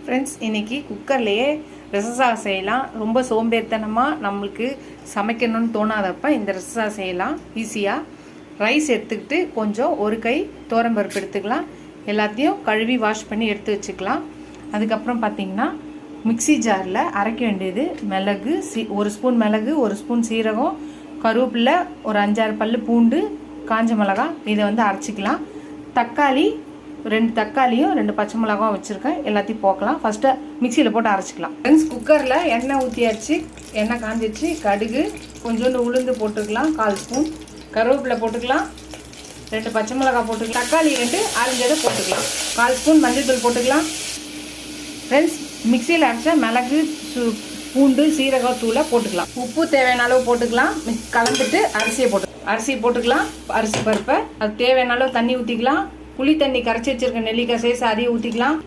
Friends, இன்றைக்கி குக்கர்லேயே ரசசா செய்யலாம். ரொம்ப சோம்பேறித்தனமாக நம்மளுக்கு சமைக்கணும்னு தோணாதப்ப இந்த ரசசா செய்யலாம் ஈஸியாக. ரைஸ் எடுத்துக்கிட்டு கொஞ்சம் ஒரு கை தோரம்பருப்பு எடுத்துக்கலாம். எல்லாத்தையும் கழுவி வாஷ் பண்ணி எடுத்து வச்சுக்கலாம். அதுக்கப்புறம் பார்த்திங்கன்னா மிக்சி ஜாரில் அரைக்க வேண்டியது மிளகு, ஒரு ஸ்பூன் மிளகு, ஒரு ஸ்பூன் சீரகம், கருவேப்பிலை, ஒரு 5-6 பல்லு பூண்டு, காஞ்ச மிளகாய், இதை அரைச்சிக்கலாம். தக்காளி 2 தக்காளியும் 2 பச்சை மிளகாவும் வச்சுருக்கேன். எல்லாத்தையும் போக்கலாம். ஃபஸ்ட்டு மிக்சியில் போட்டு அரைச்சிக்கலாம். ஃப்ரெண்ட்ஸ், குக்கரில் எண்ணெய் ஊற்றியாச்சு. எண்ணெய் காஞ்சிச்சு. கடுகு, கொஞ்சோண்டு உளுந்து போட்டுக்கலாம், 1/4 ஸ்பூன். கருவேப்பிலை போட்டுக்கலாம், 2 பச்சை மிளகாய் போட்டுக்கலாம். தக்காளி 2 அரைஞ்சதை போட்டுக்கலாம். 1/4 ஸ்பூன் மஞ்சள் தூள் போட்டுக்கலாம். ஃப்ரெண்ட்ஸ், மிக்சியில் அரைச்ச மிளகு, பூண்டு, சீரகத்தூளை போட்டுக்கலாம். உப்பு தேவையான அளவு போட்டுக்கலாம். கலந்துட்டு அரிசியை போட்டுக்கலாம். அரிசி பருப்பை அது தேவையான அளவு தண்ணி ஊற்றிக்கலாம். புளி தண்ணி கரைச்சி வச்சிருக்க நெல்லிக்காய் சைஸ் அதையும் ஊற்றிக்கலாம்.